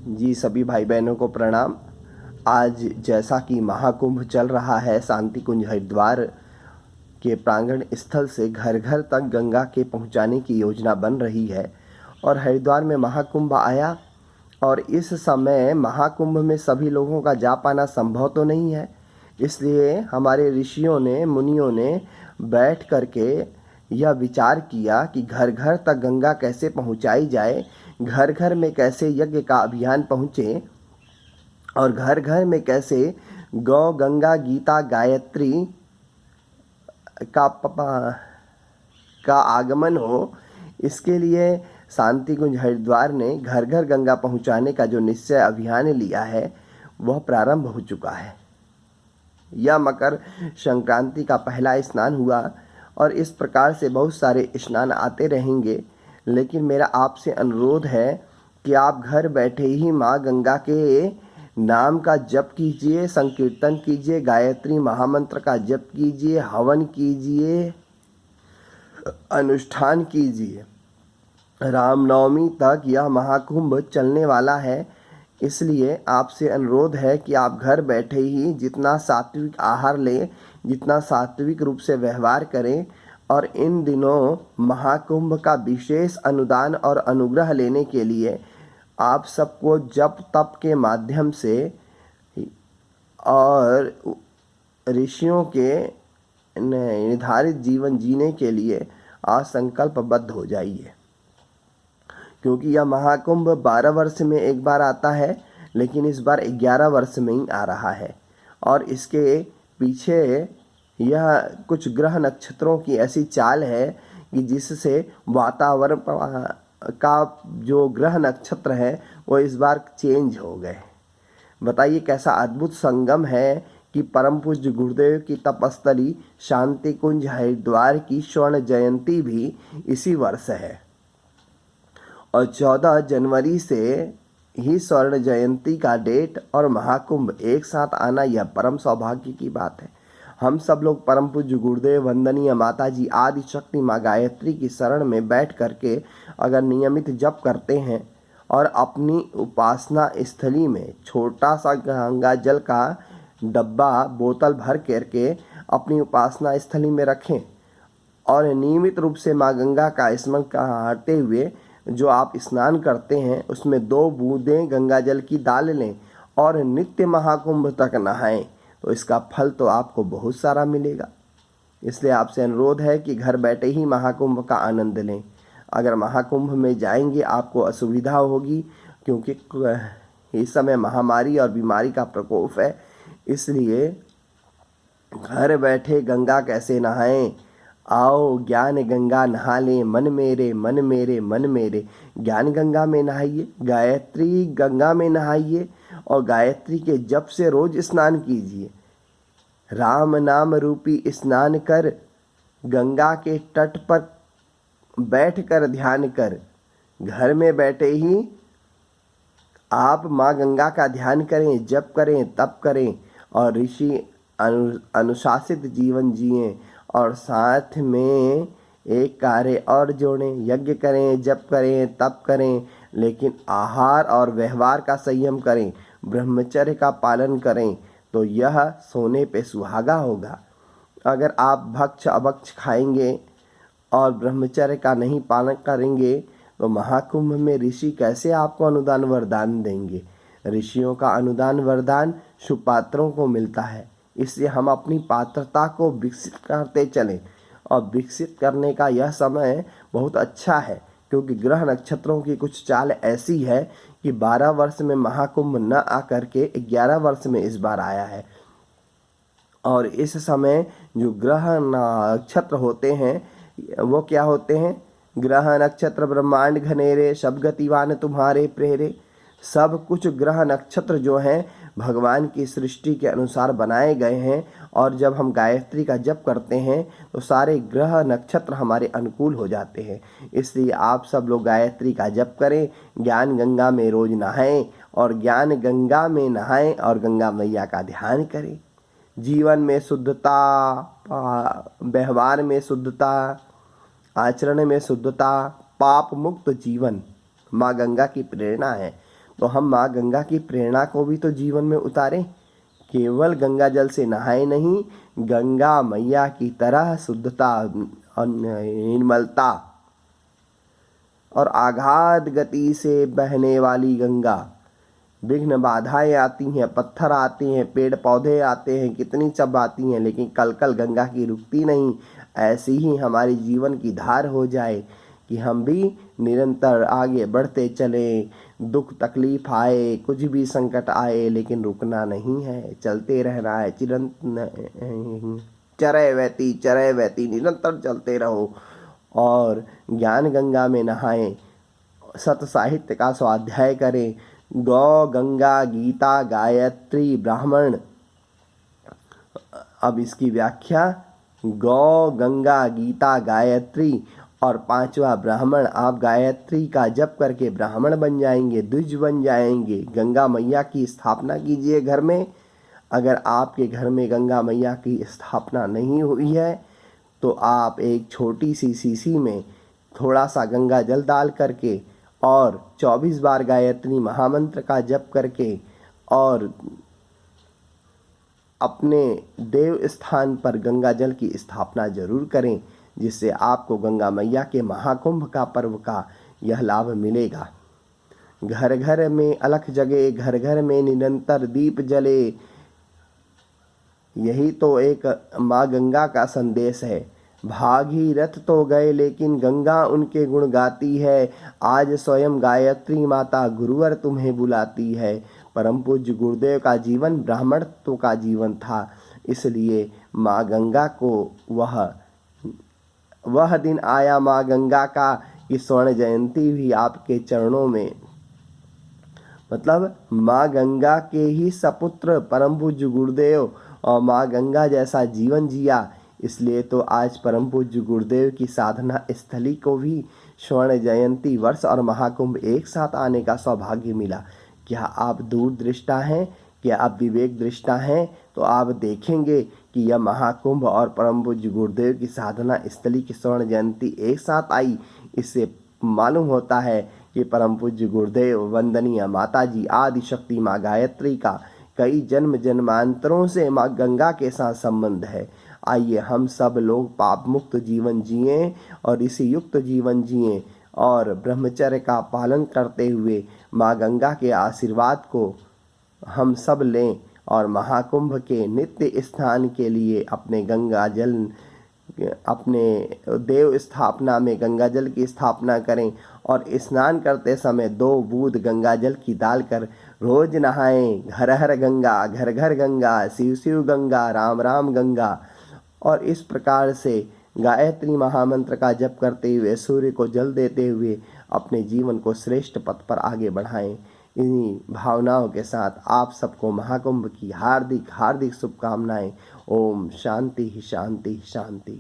जी सभी भाई बहनों को प्रणाम। आज जैसा कि महाकुंभ चल रहा है, शांति कुंज हरिद्वार के प्रांगण स्थल से घर घर तक गंगा के पहुंचाने की योजना बन रही है और हरिद्वार में महाकुंभ आया और इस समय महाकुंभ में सभी लोगों का जा पाना संभव तो नहीं है। इसलिए हमारे ऋषियों ने, मुनियों ने बैठ करके यह विचार किया कि घर घर तक गंगा कैसे पहुंचाई जाए, घर घर में कैसे यज्ञ का अभियान पहुँचे और घर घर में कैसे गौ गंगा गीता गायत्री का का आगमन हो। इसके लिए शांति कुंज हरिद्वार ने घर घर गंगा पहुंचाने का जो निश्चय अभियान लिया है वह प्रारंभ हो चुका है। यह मकर संक्रांति का पहला स्नान हुआ और इस प्रकार से बहुत सारे स्नान आते रहेंगे। लेकिन मेरा आपसे अनुरोध है कि आप घर बैठे ही माँ गंगा के नाम का जप कीजिए, संकीर्तन कीजिए, गायत्री महामंत्र का जप कीजिए, हवन कीजिए, अनुष्ठान कीजिए। रामनवमी तक यह महाकुंभ चलने वाला है, इसलिए आपसे अनुरोध है कि आप घर बैठे ही जितना सात्विक आहार लें, जितना सात्विक रूप से व्यवहार करें और इन दिनों महाकुंभ का विशेष अनुदान और अनुग्रह लेने के लिए आप सबको जप तप के माध्यम से और ऋषियों के निर्धारित जीवन जीने के लिए आज संकल्पबद्ध हो जाइए। क्योंकि यह महाकुंभ 12 वर्ष में एक बार आता है, लेकिन इस बार 11 वर्ष में ही आ रहा है और इसके पीछे यह कुछ ग्रह नक्षत्रों की ऐसी चाल है कि जिससे वातावरण का जो ग्रह नक्षत्र है वो इस बार चेंज हो गए। बताइए कैसा अद्भुत संगम है कि परम पूज्य गुरुदेव की तपस्थली शांति कुंज हरिद्वार की स्वर्ण जयंती भी इसी वर्ष है और 14 जनवरी से ही स्वर्ण जयंती का डेट और महाकुंभ एक साथ आना यह परम सौभाग्य की बात है। हम सब लोग परम पूज्य गुरुदेव, वंदनीय माता जी, आदि शक्ति माँ गायत्री की शरण में बैठ करके अगर नियमित जप करते हैं और अपनी उपासना स्थली में छोटा सा गंगा जल का डब्बा बोतल भर करके अपनी उपासना स्थली में रखें और नियमित रूप से माँ गंगा का स्मरण करते हुए जो आप स्नान करते हैं उसमें 2 बूंदें गंगा जल की डाल लें और नित्य महाकुंभ तक नहाएं, तो इसका फल तो आपको बहुत सारा मिलेगा। इसलिए आपसे अनुरोध है कि घर बैठे ही महाकुंभ का आनंद लें। अगर महाकुंभ में जाएंगे आपको असुविधा होगी, क्योंकि इस समय महामारी और बीमारी का प्रकोप है। इसलिए घर बैठे गंगा कैसे नहाएं, आओ ज्ञान गंगा नहा लें, मन मेरे मन मेरे मन मेरे। ज्ञान गंगा में नहाइए, गायत्री गंगा में नहाइए और गायत्री के जप से रोज स्नान कीजिए। राम नाम रूपी स्नान कर, गंगा के तट पर बैठ कर ध्यान कर। घर में बैठे ही आप माँ गंगा का ध्यान करें, जप करें, तप करें और ऋषि अनुशासित जीवन जिएं और साथ में एक कार्य और जोड़ें, यज्ञ करें, जप करें, तप करें, लेकिन आहार और व्यवहार का संयम करें, ब्रह्मचर्य का पालन करें, तो यह सोने पे सुहागा होगा। अगर आप भक्ष अभक्ष खाएंगे और ब्रह्मचर्य का नहीं पालन करेंगे तो महाकुंभ में ऋषि कैसे आपको अनुदान वरदान देंगे। ऋषियों का अनुदान वरदान शुभ पात्रों को मिलता है, इसलिए हम अपनी पात्रता को विकसित करते चलें और विकसित करने का यह समय बहुत अच्छा है, क्योंकि ग्रह नक्षत्रों की कुछ चाल ऐसी है कि 12 वर्ष में महाकुंभ न आकर के 11 वर्ष में इस बार आया है। और इस समय जो ग्रह नक्षत्र होते हैं वो क्या होते हैं? ग्रह नक्षत्र ब्रह्मांड घनेरे, सब गतिवान तुम्हारे प्रेरे। सब कुछ ग्रह नक्षत्र जो हैं भगवान की सृष्टि के अनुसार बनाए गए हैं और जब हम गायत्री का जप करते हैं तो सारे ग्रह नक्षत्र हमारे अनुकूल हो जाते हैं। इसलिए आप सब लोग गायत्री का जप करें, ज्ञान गंगा में रोज नहाएं और ज्ञान गंगा में नहाएं और गंगा मैया का ध्यान करें। जीवन में शुद्धता, व्यवहार में शुद्धता, आचरण में शुद्धता, पाप मुक्त जीवन माँ गंगा की प्रेरणा है। तो हम माँ गंगा की प्रेरणा को भी तो जीवन में उतारें। केवल गंगा जल से नहाए नहीं, गंगा मैया की तरह शुद्धता और निर्मलता और आगाध गति से बहने वाली गंगा। विघ्न बाधाएं आती हैं, पत्थर आते हैं, पेड़ पौधे आते हैं, कितनी सब आती हैं, लेकिन कल कल गंगा की रुकती नहीं। ऐसी ही हमारी जीवन की धार हो जाए कि हम भी निरंतर आगे बढ़ते चलें। दुख तकलीफ आए, कुछ भी संकट आए, लेकिन रुकना नहीं है, चलते रहना है। चरय वैती निरंतर चलते रहो और ज्ञान गंगा में नहाएं, सत साहित्य का स्वाध्याय करें। गौ गंगा गीता गायत्री ब्राह्मण। अब इसकी व्याख्या, गौ गंगा गीता गायत्री और पांचवा ब्राह्मण। आप गायत्री का जप करके ब्राह्मण बन जाएंगे, द्विज बन जाएंगे। गंगा मैया की स्थापना कीजिए घर में। अगर आपके घर में गंगा मैया की स्थापना नहीं हुई है तो आप एक छोटी सी शीशी में थोड़ा सा गंगा जल डाल करके और 24 बार गायत्री महामंत्र का जप करके और अपने देव स्थान पर गंगा जल की स्थापना जरूर करें, जिससे आपको गंगा मैया के महाकुंभ का पर्व का यह लाभ मिलेगा। घर घर में अलख जगे, घर घर में निरंतर दीप जले। यही तो एक माँ गंगा का संदेश है। भागीरथ तो गए लेकिन गंगा उनके गुण गाती है। आज स्वयं गायत्री माता गुरुवर तुम्हें बुलाती है। परम पूज्य गुरुदेव का जीवन ब्राह्मणत्व का जीवन था, इसलिए माँ गंगा को वह दिन आया माँ गंगा का कि स्वर्ण जयंती भी आपके चरणों में। मतलब माँ गंगा के ही सपुत्र परम पूज्य गुरुदेव और माँ गंगा जैसा जीवन जिया, इसलिए तो आज परम पूज्य गुरुदेव की साधना स्थली को भी स्वर्ण जयंती वर्ष और महाकुंभ एक साथ आने का सौभाग्य मिला। क्या आप दूरदृष्टा हैं? क्या आप विवेक दृष्टा हैं? तो आप देखेंगे कि यह महाकुंभ और परम पूज्य गुरुदेव की साधना स्थली की स्वर्ण जयंती एक साथ आई। इससे मालूम होता है कि परम पूज्य गुरुदेव वंदनीय माताजी आदि शक्ति माँ गायत्री का कई जन्म जन्मांतरों से माँ गंगा के साथ संबंध है। आइए हम सब लोग पाप मुक्त जीवन जिएं और इसी युक्त जीवन जिएं और ब्रह्मचर्य का पालन करते हुए माँ गंगा के आशीर्वाद को हम सब लें और महाकुंभ के नित्य स्नान के लिए अपने गंगा जल, अपने देव स्थापना में गंगा जल की स्थापना करें और स्नान करते समय 2 बूंद गंगा जल की डालकर रोज नहाएं। हर हर गंगा, घर घर गंगा, शिव शिव गंगा, राम राम गंगा। और इस प्रकार से गायत्री महामंत्र का जप करते हुए, सूर्य को जल देते हुए अपने जीवन को श्रेष्ठ पथ पर आगे बढ़ाएं। इन्हीं भावनाओं के साथ आप सबको महाकुंभ की हार्दिक हार्दिक शुभकामनाएं। ओम शांति शांति शांति।